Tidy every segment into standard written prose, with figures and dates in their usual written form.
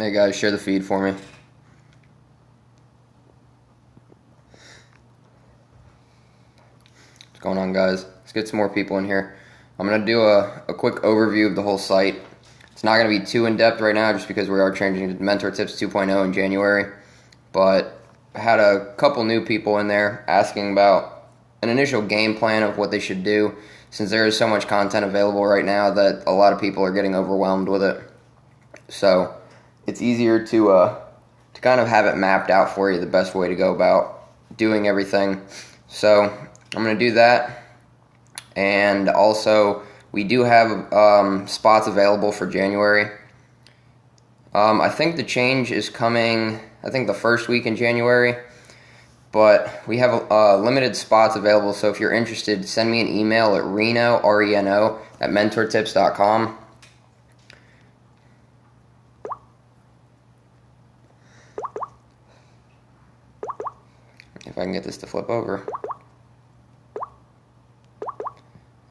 Hey guys, share the feed for me. What's going on, guys? Let's get some more people in here. I'm going to do a quick overview of the whole site. It's not going to be too in-depth right now just because we are changing to Mentortips 2.0 in January. But I had a couple new people in there asking about an initial game plan of what they should do, since there is so much content available right now that a lot of people are getting overwhelmed with it. So it's easier to kind of have it mapped out for you, the best way to go about doing everything. So I'm going to do that. And also, we do have spots available for January. I think the change is coming, I think the first week in January. But we have limited spots available, so if you're interested, send me an email at Reno, R-E-N-O, at mentortips.com. If I can get this to flip over.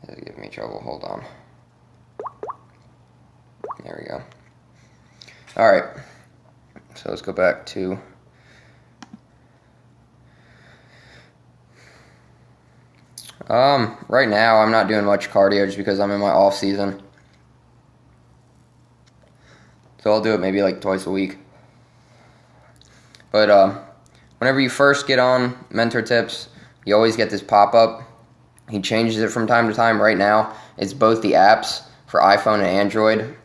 That'll give me trouble. Hold on. There we go. Alright. So let's go back to... right now I'm not doing much cardio just because I'm in my off season. So I'll do it maybe like twice a week. But whenever you first get on Mentortips, you always get this pop-up. He changes it from time to time. Right now, it's both the apps for iPhone and Android.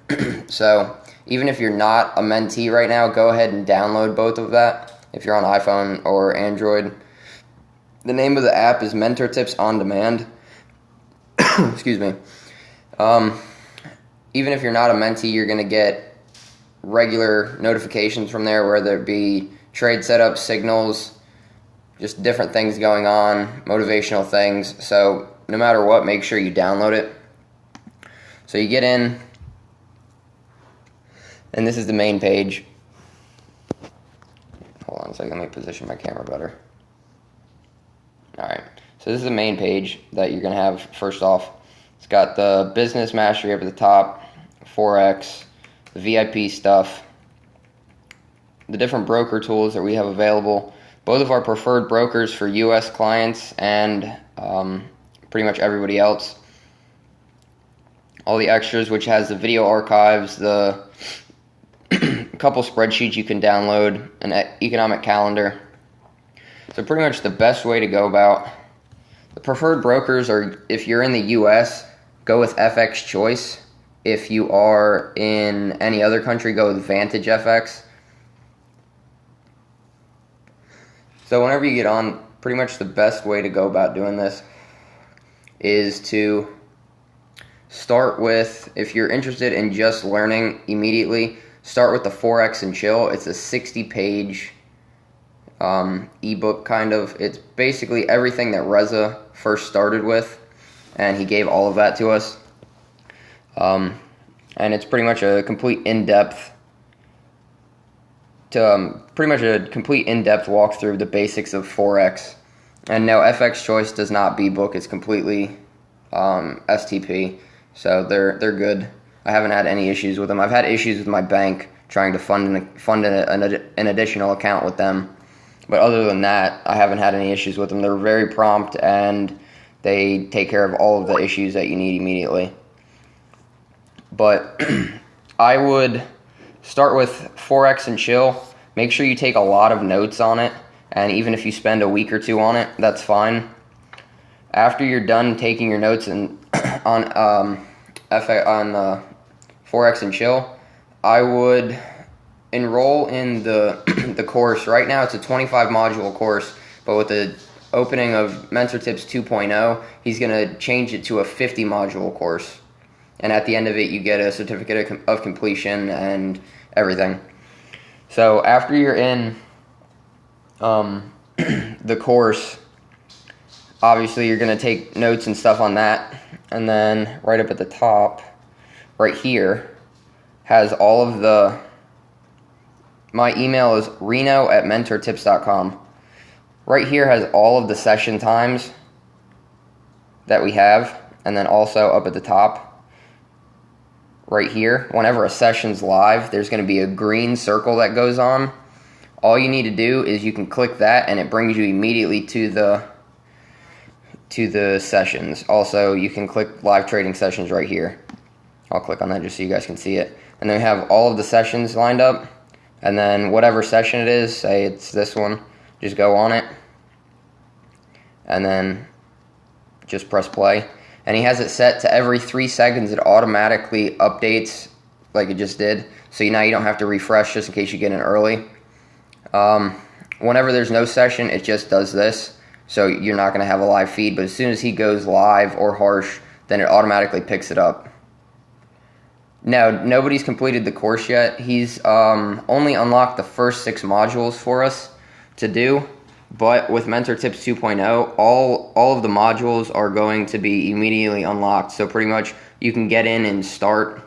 So even if you're not a mentee right now, go ahead and download both of that if you're on iPhone or Android. The name of the app is Mentortips On Demand. Excuse me. Even if you're not a mentee, you're going to get regular notifications from there, whether it be trade setups, signals, just different things going on, motivational things. So no matter what, make sure you download it. So you get in, and this is the main page. Hold on a second, let me position my camera better. Alright, so this is the main page that you're going to have first off. It's got the business mastery up at the top, Forex, the VIP stuff, the different broker tools that we have available, both of our preferred brokers for U.S. clients and pretty much everybody else. All the extras, which has the video archives, the couple spreadsheets you can download, an economic calendar. So pretty much the best way to go about the preferred brokers are, if you're in the U.S., go with FX Choice. If you are in any other country, go with Vantage FX. So whenever you get on, pretty much the best way to go about doing this is to start with, if you're interested in just learning immediately, start with the Forex and Chill. It's a 60-page ebook kind of. It's basically everything that Reza first started with, and he gave all of that to us. And it's pretty much a complete in-depth walkthrough of the basics of Forex. And no, FX Choice does not B-book. It's completely STP. So they're good. I haven't had any issues with them. I've had issues with my bank trying to fund an additional account with them. But other than that, I haven't had any issues with them. They're very prompt, and they take care of all of the issues that you need immediately. But I would start with Forex and Chill. Make sure you take a lot of notes on it, and even if you spend a week or two on it, that's fine. After you're done taking your notes on Forex and Chill, I would enroll in the course. Right now it's a 25 module course, but with the opening of Mentortips 2.0, he's going to change it to a 50 module course. And at the end of it, you get a certificate of completion and everything. So after you're in the course, obviously you're going to take notes and stuff on that. And then right up at the top, right here, has all of my email is reno@mentortips.com. Right here has all of the session times that we have, and then also up at the top right here, whenever a session's live, there's going to be a green circle that goes on. All you need to do is you can click that and it brings you immediately to the sessions. Also, you can click live trading sessions right here. I'll click on that just so you guys can see it. And then we have all of the sessions lined up. And then whatever session it is, say it's this one, just go on it. And then just press play. And he has it set to every 3 seconds it automatically updates like it just did. So now you don't have to refresh just in case you get in early. Whenever there's no session, it just does this. So you're not going to have a live feed. But as soon as he goes live or harsh, then it automatically picks it up. Now, nobody's completed the course yet. He's only unlocked the first 6 modules for us to do. But with Mentortips 2.0, all of the modules are going to be immediately unlocked. So pretty much you can get in and start.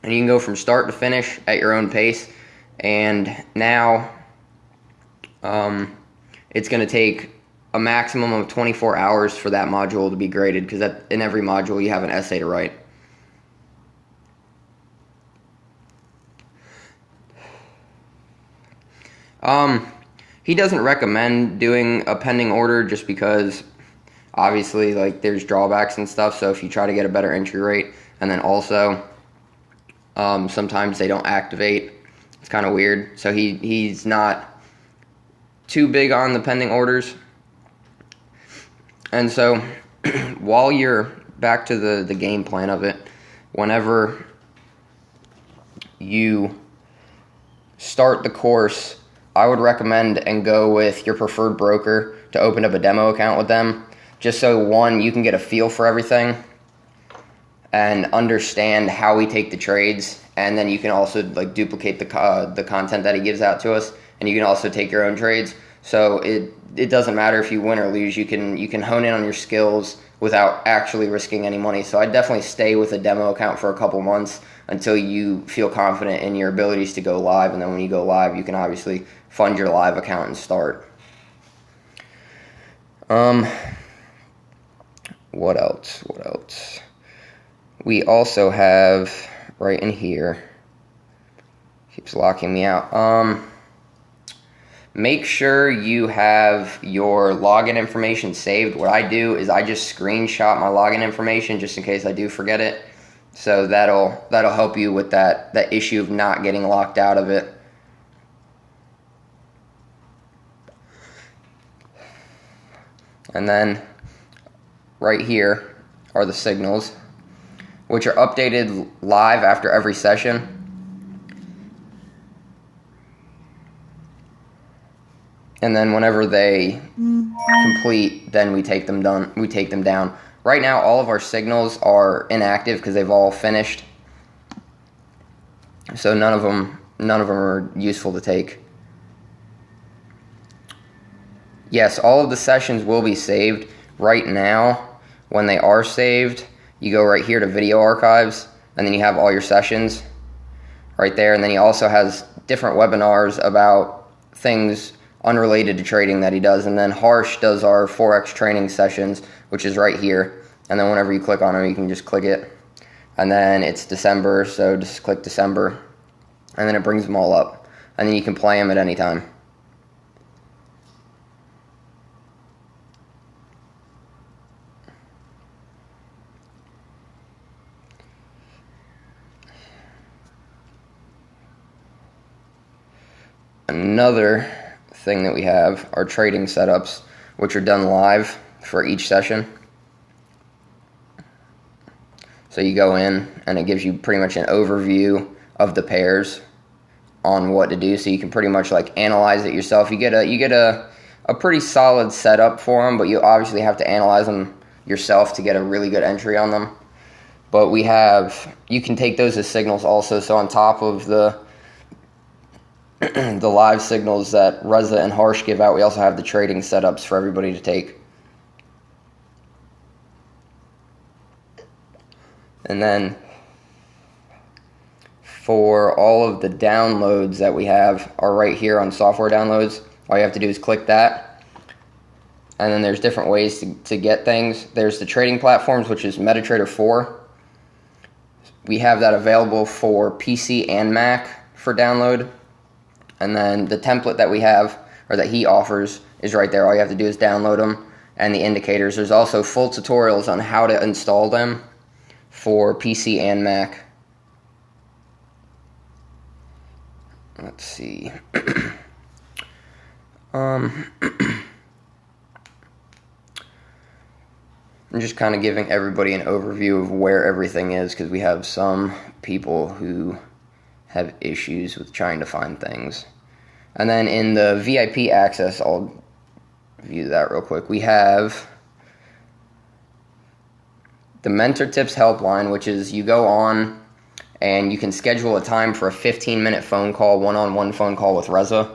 And you can go from start to finish at your own pace. And now it's going to take a maximum of 24 hours for that module to be graded, because in every module you have an essay to write. He doesn't recommend doing a pending order just because obviously like there's drawbacks and stuff. So if you try to get a better entry rate, and then also sometimes they don't activate, it's kind of weird. So he's not too big on the pending orders. And so while you're back to the game plan of it, whenever you start the course, I would recommend and go with your preferred broker to open up a demo account with them, just so one, you can get a feel for everything and understand how we take the trades, and then you can also like duplicate the content that he gives out to us, and you can also take your own trades. So it doesn't matter if you win or lose. You can hone in on your skills without actually risking any money. So I'd definitely stay with a demo account for a couple months until you feel confident in your abilities to go live, and then when you go live, you can obviously fund your live account and start. What else? We also have right in here, keeps locking me out. Make sure you have your login information saved. What I do is I just screenshot my login information just in case I do forget it. So that'll help you with that issue of not getting locked out of it. And then right here are the signals, which are updated live after every session. And then whenever they complete, then we take them down. Right now, all of our signals are inactive because they've all finished. So none of them are useful to take. Yes, all of the sessions will be saved. Right now, when they are saved, you go right here to video archives, and then you have all your sessions right there. And then he also has different webinars about things unrelated to trading that he does. And then Harsh does our Forex training sessions, which is right here. And then whenever you click on them, you can just click it. And then it's December, so just click December. And then it brings them all up. And then you can play them at any time. Another thing that we have are trading setups, which are done live for each session. So you go in and it gives you pretty much an overview of the pairs on what to do, so you can pretty much like analyze it yourself. You get a pretty solid setup for them, but you obviously have to analyze them yourself to get a really good entry on them. But you can take those as signals also. So on top of the live signals that Reza and Harsh give out, we also have the trading setups for everybody to take. And then for all of the downloads that we have are right here on software downloads. All you have to do is click that. And then there's different ways to get things. There's the trading platforms, which is MetaTrader 4. we have that available for PC and Mac for download. And then the template that we have, or that he offers, is right there. All you have to do is download them, and the indicators. There's also full tutorials on how to install them for PC and Mac. Let's see. I'm just kind of giving everybody an overview of where everything is, because we have some people who have issues with trying to find things. And then in the VIP access, I'll view that real quick. We have the Mentortips helpline, which is you go on and you can schedule a time for a 15-minute phone call, one-on-one phone call with Reza.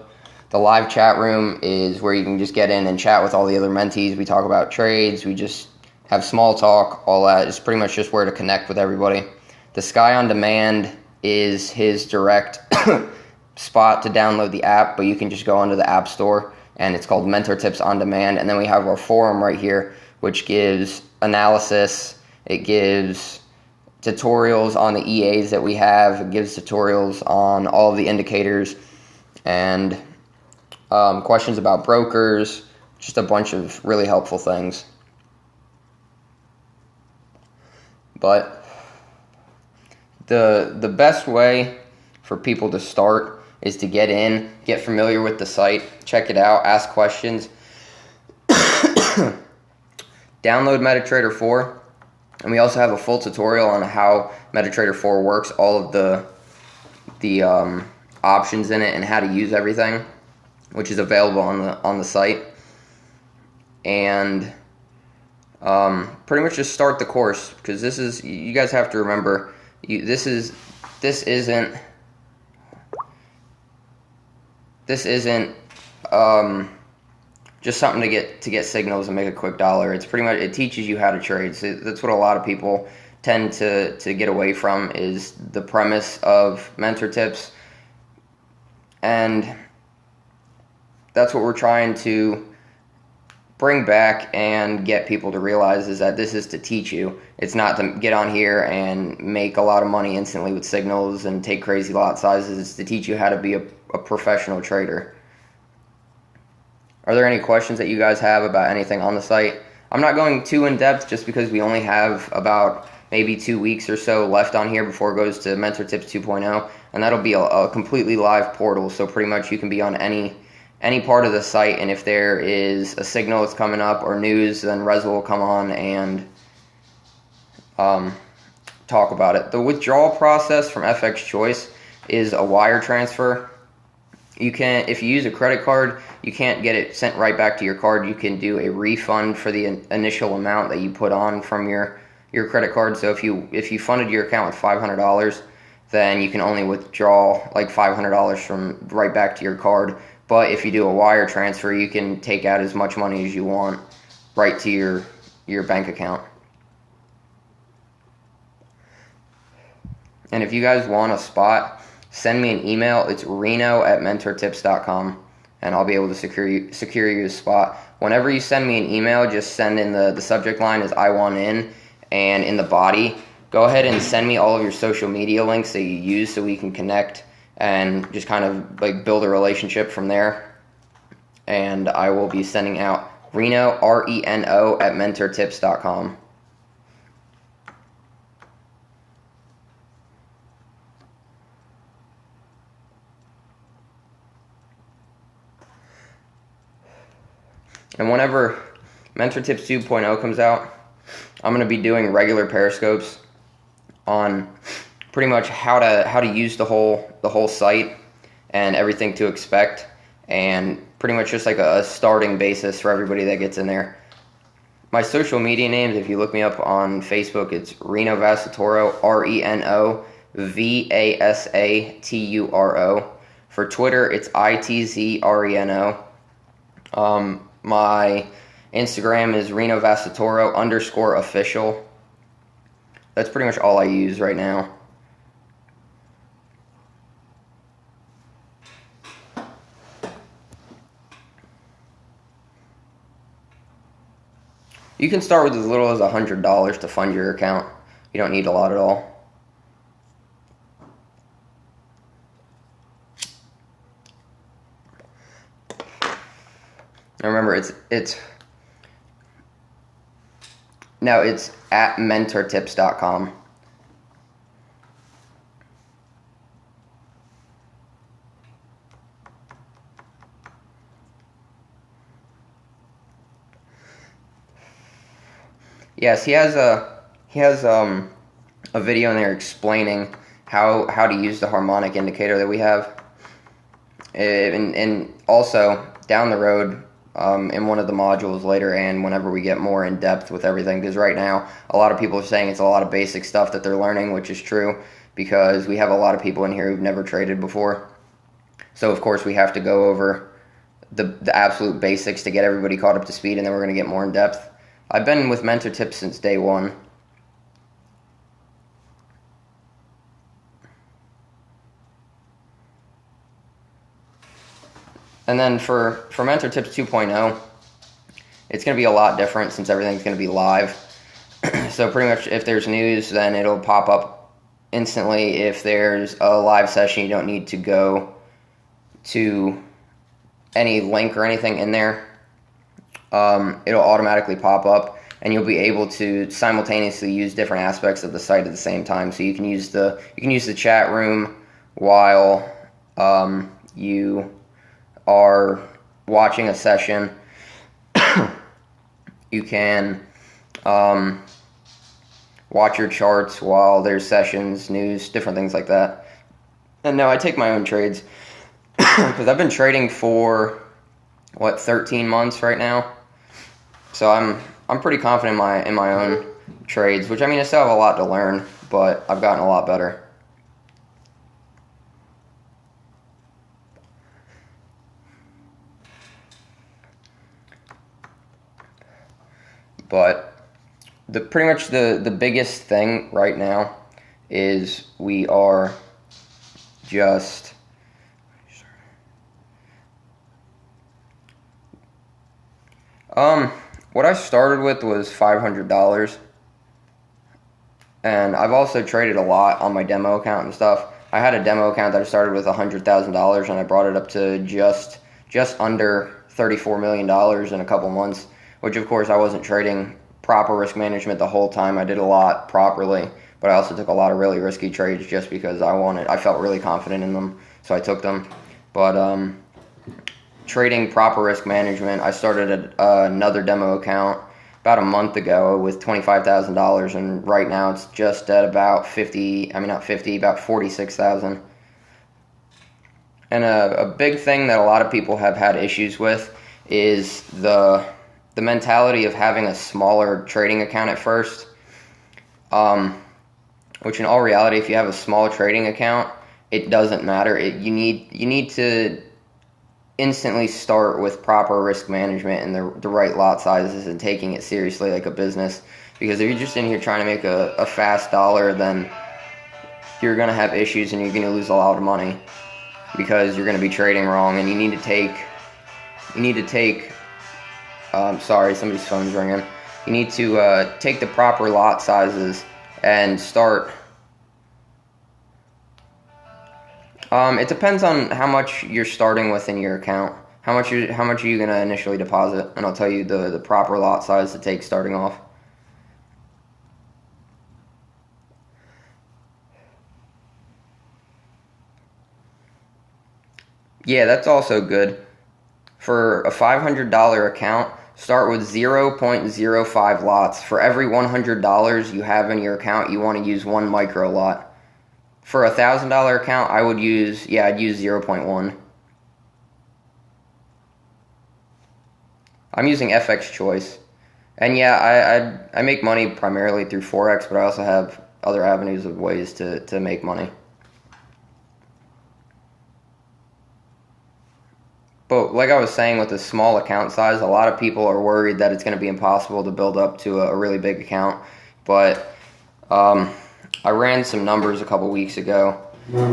The live chat room is where you can just get in and chat with all the other mentees. We talk about trades, we just have small talk, all that. It's pretty much just where to connect with everybody. The Sky on Demand is his direct spot to download the app, but you can just go onto the App Store, and it's called Mentortips on Demand. And then we have our forum right here, which gives analysis, it gives tutorials on the EAs that we have, it gives tutorials on all of the indicators, and questions about brokers, just a bunch of really helpful things. But the best way for people to start is to get in, get familiar with the site, check it out, ask questions. Download MetaTrader 4, and we also have a full tutorial on how MetaTrader 4 works, all of the options in it, and how to use everything, which is available on the site. And pretty much just start the course, because this is, you guys have to remember, this isn't just something to get signals and make a quick dollar. It's pretty much, it teaches you how to trade. So that's what a lot of people tend to get away from, is the premise of Mentortips. And that's what we're trying to bring back and get people to realize, is that this is to teach you. It's not to get on here and make a lot of money instantly with signals and take crazy lot sizes. It's to teach you how to be a professional trader. Are there any questions that you guys have about anything on the site? I'm not going too in depth, just because we only have about maybe 2 weeks or so left on here before it goes to Mentortips 2.0, and that'll be a completely live portal. So pretty much you can be on any part of the site, and if there is a signal that's coming up or news, then Reza will come on and talk about it. The withdrawal process from FX Choice is a wire transfer. You can, if you use a credit card, you can't get it sent right back to your card. You can do a refund for the initial amount that you put on from your credit card. So if you funded your account with $500, then you can only withdraw like $500 from right back to your card. But if you do a wire transfer, you can take out as much money as you want right to your bank account. And if you guys want a spot, send me an email. It's reno@mentortips.com, and I'll be able to secure you a spot. Whenever you send me an email, just send in the subject line is I want in, and in the body, go ahead and send me all of your social media links that you use so we can connect and just kind of like build a relationship from there. And I will be sending out Reno, RENO, @mentortips.com. And whenever Mentortips 2.0 comes out, I'm going to be doing regular periscopes on pretty much how to use the whole site and everything to expect, and pretty much just like a starting basis for everybody that gets in there. My social media names, if you look me up on Facebook, it's Reno Vasaturo, RENOVASATURO. For Twitter, it's ITZRENO. My Instagram is Reno Vasaturo _official. That's pretty much all I use right now. You can start with as little as $100 to fund your account. You don't need a lot at all. And remember, it's at mentortips.com. Yes, he has a video in there explaining how to use the harmonic indicator that we have, and also down the road, in one of the modules later, and whenever we get more in depth with everything, because right now a lot of people are saying it's a lot of basic stuff that they're learning, which is true, because we have a lot of people in here who've never traded before. So of course we have to go over the absolute basics to get everybody caught up to speed, and then we're going to get more in depth. I've been with Mentortips since day one. And then for Mentortips 2.0, it's going to be a lot different since everything's going to be live. So pretty much if there's news, then it'll pop up instantly. If there's a live session, you don't need to go to any link or anything in there. It'll automatically pop up, and you'll be able to simultaneously use different aspects of the site at the same time. So you can use the chat room while you are watching a session. You can watch your charts while there's sessions, news, different things like that. And now I take my own trades because I've been trading for 13 months right now. So I'm pretty confident in my own trades, which, I mean, I still have a lot to learn, but I've gotten a lot better. But pretty much the biggest thing right now is we are just what I started with was $500, and I've also traded a lot on my demo account and stuff. I had a demo account that I started with $100,000, and I brought it up to just under $34 million in a couple months, which of course I wasn't trading proper risk management the whole time. I did a lot properly, but I also took a lot of really risky trades just because I felt really confident in them, so I took them. But trading proper risk management, I started another demo account about a month ago with $25,000, and right now it's just at about about 46,000. And a big thing that a lot of people have had issues with is the mentality of having a smaller trading account at first, which in all reality, if you have a small trading account, it doesn't matter. You need to instantly start with proper risk management and the right lot sizes and taking it seriously like a business. Because if you're just in here trying to make a fast dollar, then you're going to have issues and you're going to lose a lot of money because you're going to be trading wrong, and you need to take sorry, somebody's phone's ringing. You need to take the proper lot sizes and start. It depends on how much you're starting with in your account. How much are you going to initially deposit? And I'll tell you the proper lot size to take starting off. Yeah, that's also good. For a $500 account, start with 0.05 lots. For every $100 you have in your account, you want to use one micro lot. For a $1,000 account, I'd use 0.1. I'm using FX Choice. And yeah, I make money primarily through Forex, but I also have other avenues of ways to make money. But like I was saying, with a small account size, a lot of people are worried that it's going to be impossible to build up to a really big account. But I ran some numbers a couple weeks ago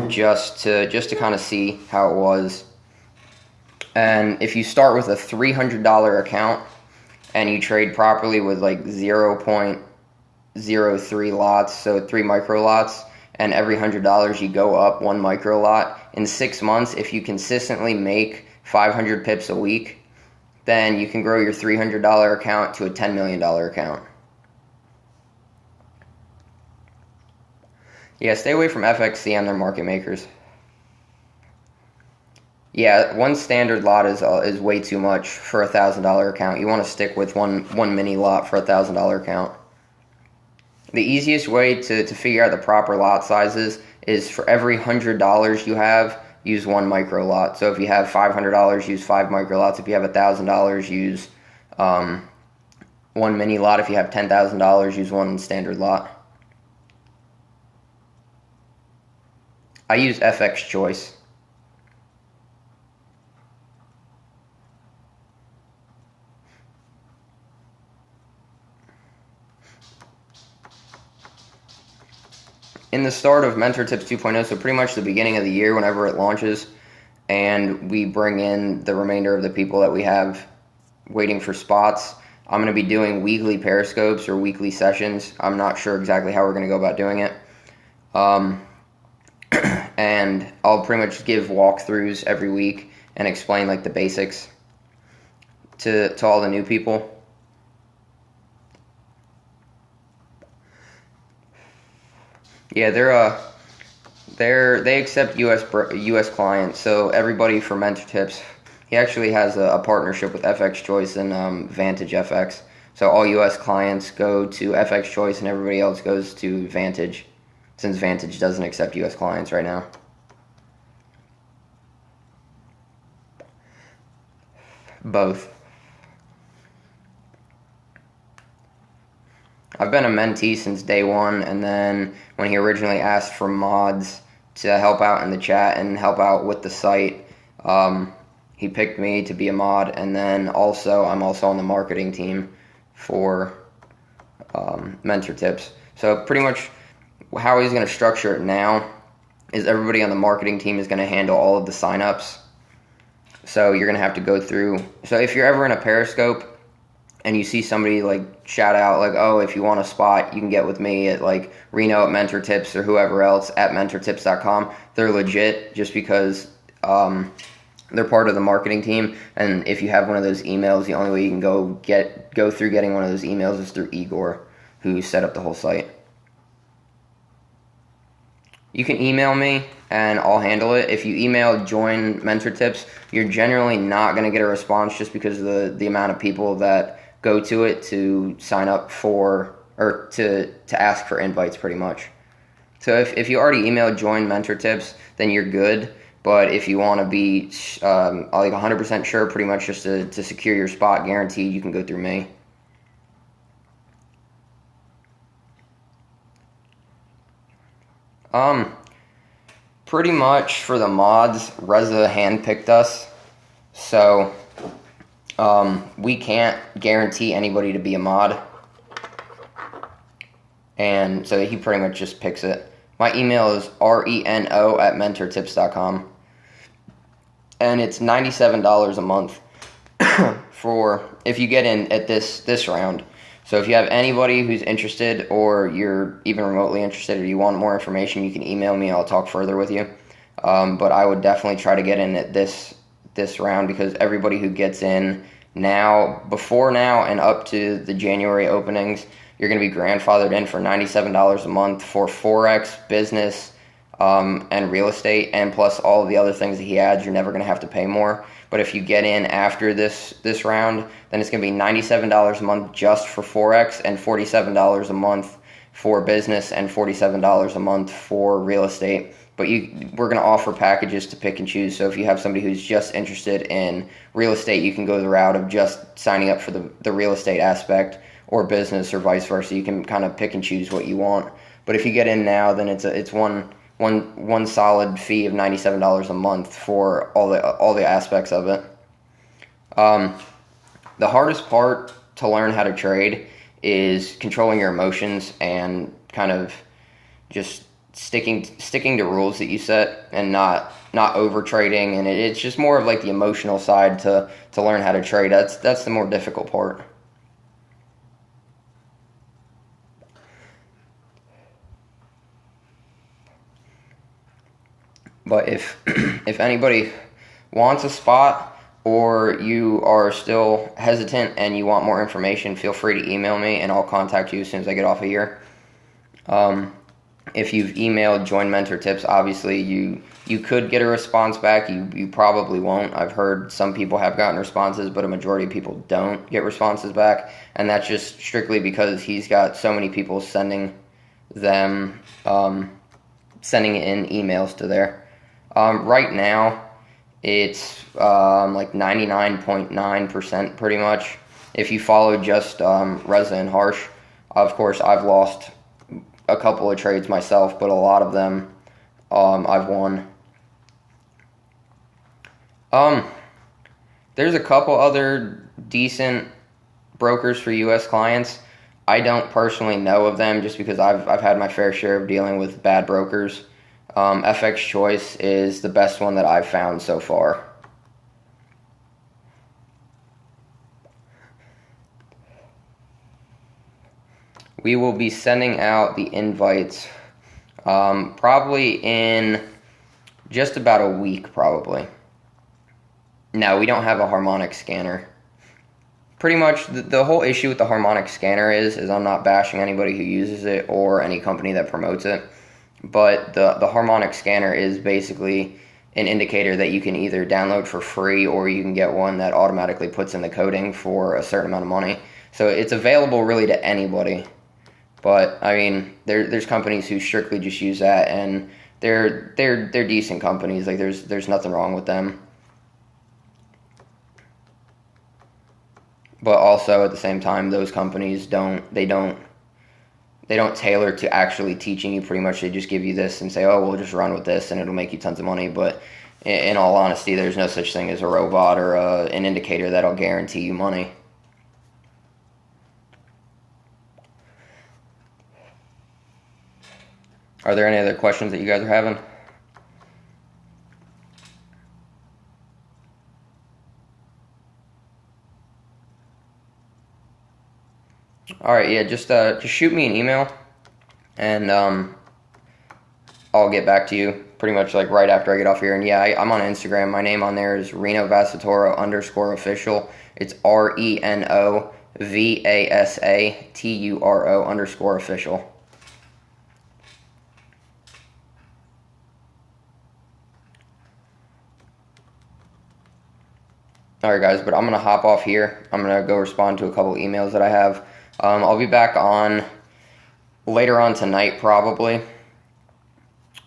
just to kind of see how it was. And if you start with a $300 account and you trade properly with like 0.03 lots, so 3 micro lots, and every $100 you go up 1 micro lot, in 6 months, if you consistently make 500 pips a week, then you can grow your $300 account to a $10 million account. Yeah, stay away from FXC and their market makers. Yeah, one standard lot is way too much for a $1,000 account. You want to stick with one mini lot for a $1,000 account. The easiest way to figure out the proper lot sizes is for every $100 you have, use one micro lot. So if you have $500, use 5 micro lots. If you have $1,000, use one mini lot. If you have $10,000, use one standard lot. I use FX Choice. In the start of Mentortips 2.0, so pretty much the beginning of the year whenever it launches, and we bring in the remainder of the people that we have waiting for spots, I'm going to be doing weekly periscopes or weekly sessions. I'm not sure exactly how we're going to go about doing it. And I'll pretty much give walkthroughs every week and explain like the basics to all the new people. Yeah, they accept US clients. So everybody for Mentortips, he actually has a partnership with FX Choice and Vantage FX. So all US clients go to FX Choice and everybody else goes to Vantage, since Vantage doesn't accept US clients right now. Both. I've been a mentee since day one, and then when he originally asked for mods to help out in the chat and help out with the site, he picked me to be a mod, and then I'm also on the marketing team for Mentortips. So pretty much how he's going to structure it now is everybody on the marketing team is going to handle all of the signups. So you're going to have to go through. So if you're ever in a Periscope and you see somebody like shout out like, oh, if you want a spot, you can get with me at like Reno at Mentortips or whoever else at mentortips.com. They're legit just because they're part of the marketing team. And if you have one of those emails, the only way you can go through getting one of those emails is through Igor, who set up the whole site. You can email me and I'll handle it. If you email join Mentortips, you're generally not going to get a response just because of the amount of people that go to it to sign up for or to ask for invites pretty much. So if you already emailed join Mentortips, then you're good. But if you want to be like 100% sure, pretty much just to secure your spot guaranteed, you can go through me. Pretty much for the mods, Reza handpicked us, so we can't guarantee anybody to be a mod, and so he pretty much just picks it. My email is reno@mentortips.com, and it's $97 a month for if you get in at this round. So if you have anybody who's interested or you're even remotely interested or you want more information, you can email me. I'll talk further with you. But I would definitely try to get in at this round because everybody who gets in before now and up to the January openings, you're going to be grandfathered in for $97 a month for Forex, business, and real estate, and plus all of the other things that he adds. You're never going to have to pay more. But if you get in after this round, then it's going to be $97 a month just for Forex and $47 a month for business and $47 a month for real estate. But we're going to offer packages to pick and choose. So if you have somebody who's just interested in real estate, you can go the route of just signing up for the real estate aspect or business or vice versa. You can kind of pick and choose what you want. But if you get in now, then it's one solid fee of $97 a month for all the aspects of it. The hardest part to learn how to trade is controlling your emotions and kind of just sticking to rules that you set and not over trading. And it's just more of like the emotional side to learn how to trade. That's the more difficult part. But if anybody wants a spot, or you are still hesitant and you want more information, feel free to email me and I'll contact you as soon as I get off of here. If you've emailed Join Mentor Tips, obviously you could get a response back. You probably won't. I've heard some people have gotten responses, but a majority of people don't get responses back, and that's just strictly because he's got so many people sending in emails to there. Right now, it's like 99.9% pretty much. If you follow just Reza and Harsh, of course, I've lost a couple of trades myself, but a lot of them I've won. There's a couple other decent brokers for U.S. clients. I don't personally know of them just because I've had my fair share of dealing with bad brokers. FX Choice is the best one that I've found so far. We will be sending out the invites probably in just about a week, probably. No, we don't have a harmonic scanner. Pretty much the whole issue with the harmonic scanner is I'm not bashing anybody who uses it or any company that promotes it, but the harmonic scanner is basically an indicator that you can either download for free or you can get one that automatically puts in the coding for a certain amount of money. So it's available really to anybody. But I mean, there's companies who strictly just use that, and they're decent companies. Like there's nothing wrong with them. But also at the same time, those companies don't tailor to actually teaching you. Pretty much, they just give you this and say, "Oh, we'll just run with this, and it'll make you tons of money." But in all honesty, there's no such thing as a robot or an indicator that'll guarantee you money. Are there any other questions that you guys are having? All right, yeah, just shoot me an email, and I'll get back to you pretty much like right after I get off here. And yeah, I'm on Instagram. My name on there is Reno Vasatoro _official. It's RENOVASATURO _official. Alright guys, but I'm going to hop off here. I'm going to go respond to a couple emails that I have. I'll be back on later on tonight probably,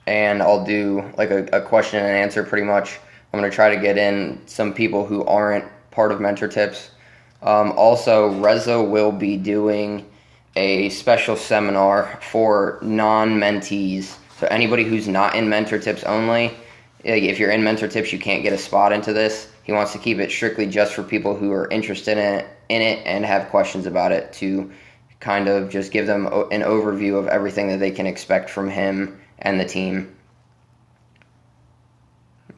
and I'll do like a question and answer pretty much. I'm going to try to get in some people who aren't part of Mentor Tips. Also, Reza will be doing a special seminar for non-mentees. So anybody who's not in Mentor Tips only, if you're in Mentor Tips, you can't get a spot into this. He wants to keep it strictly just for people who are interested in it and have questions about it, to kind of just give them an overview of everything that they can expect from him and the team.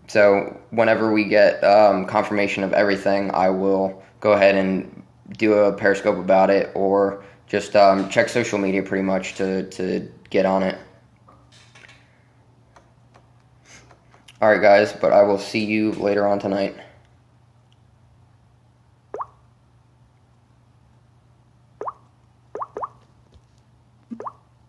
So whenever we get confirmation of everything, I will go ahead and do a Periscope about it, or just check social media pretty much to get on it. Alright guys, but I will see you later on tonight.